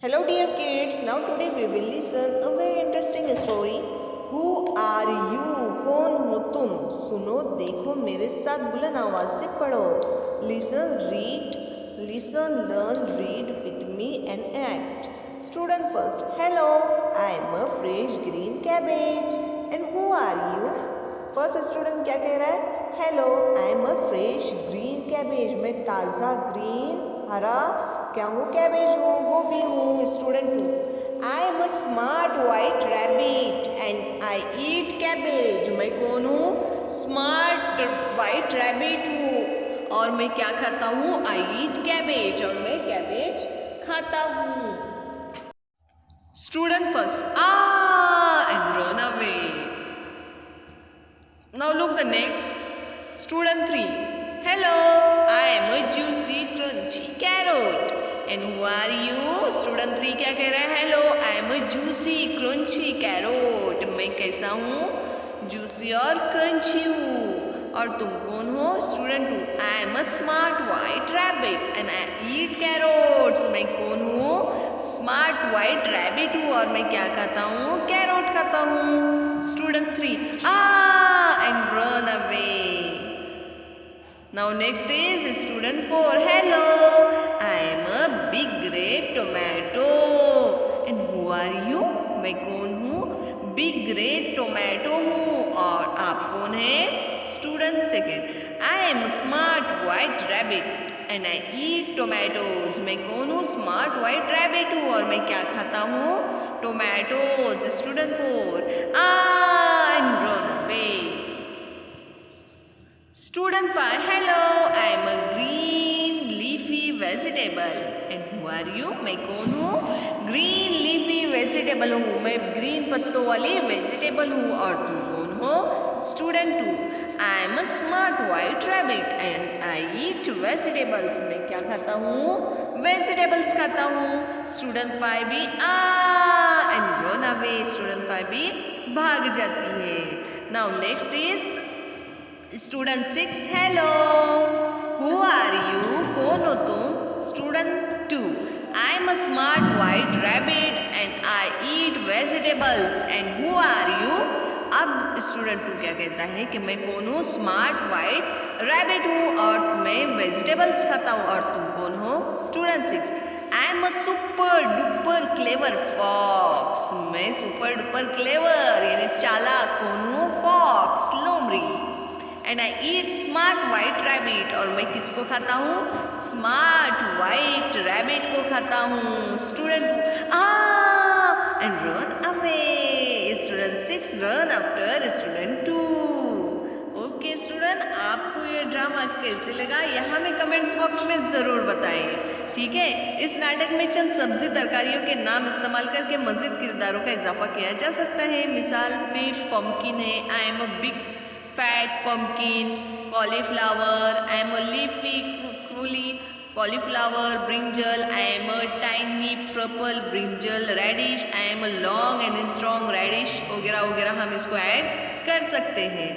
Hello dear kids, now today we will listen a very interesting story. Who are you? कौन हो तुम? सुनो देखो मेरे साथ बुलंद आवाज से पढ़ो. Listen, read, listen, learn, read with me and act. Student first. Hello, I am a fresh green cabbage. And who are you? First student क्या कह रहा है? Hello, I am a fresh green cabbage. मैं ताज़ा green हरा क्या हूँ? Cabbage हूँ, गोभी हूँ. Student two. I am a smart white rabbit and I eat cabbage. मैं कौन हूँ? स्मार्ट वाइट रैबिट हूँ और मैं क्या खाता हूँ? आई ईट कैबेज. और मैं कैबेज खाता हूँ. Student first. And run away. Now look the next. Student 3. Hello, I am a juicy crunchy carrot. And who are you? Student 3 क्या कह रहा है? Hello, I am a juicy crunchy carrot. मैं कैसा हूँ? Juicy और crunchy हूँ. और तुम कौन हो? Student 2. I am a smart white rabbit and I eat carrots. मैं कौन हूँ? Smart white rabbit हूँ और मैं क्या खाता हूँ? Carrot खाता हूँ. Student 3. And run away. Now next is student 4. Hello, I am a big red tomato. And who are you? मैं कौन हूँ? Big red tomato हूँ. और आप कौन है? Student second. I am a smart white rabbit and I eat tomatoes. मैं कौन हूँ? Smart white rabbit हूँ और मैं क्या खाता हूँ? Tomatoes. Student 4. And run away. Student 5. Hello, I am a green leafy vegetable. And who are you? मैं कौन हूँ? Green leafy vegetable हूँ. मैं green पत्तों वाली vegetable हूँ. और तुम कौन हो? Student 2. I am a smart white rabbit and I eat vegetables. मैं क्या खाता हूँ? Vegetables खाता हूँ. Student 5 भी and run away. Student 5 भी भाग जाती है. Now next is Student 6. Hello, who are you? कौन हो तुम? Student 2. I am a smart white rabbit and I eat vegetables. And who are you? अब Student 2 क्या कहता है कि मैं कौन हूँ? Smart white rabbit हूँ और मैं vegetables खाता हूँ. और तुम कौन हो? Student 6. I am a super duper clever fox. मैं super duper clever यानी चालाक कौन हूँ? Fox, लोमड़ी. And I eat smart white rabbit. और मैं किसको खाता हूँ? Smart white rabbit को खाता हूँ. Student and run away. Student 6 run after Student 2. Okay student, आपको ये ड्रामा कैसे लगा यह हमें कमेंट्स बॉक्स में ज़रूर बताएं. ठीक है. इस नाटक में चंद सब्जी तरकारियों के नाम इस्तेमाल करके मज़ीद किरदारों का इजाफा किया जा सकता है. मिसाल में पम्पकिन है. I am a big fat pumpkin. Cauliflower. I am a leafy cauliflower. Brinjal. I am a tiny purple brinjal. Radish. I am a long and strong radish. वगैरह वगैरह हम इसको ऐड कर सकते हैं.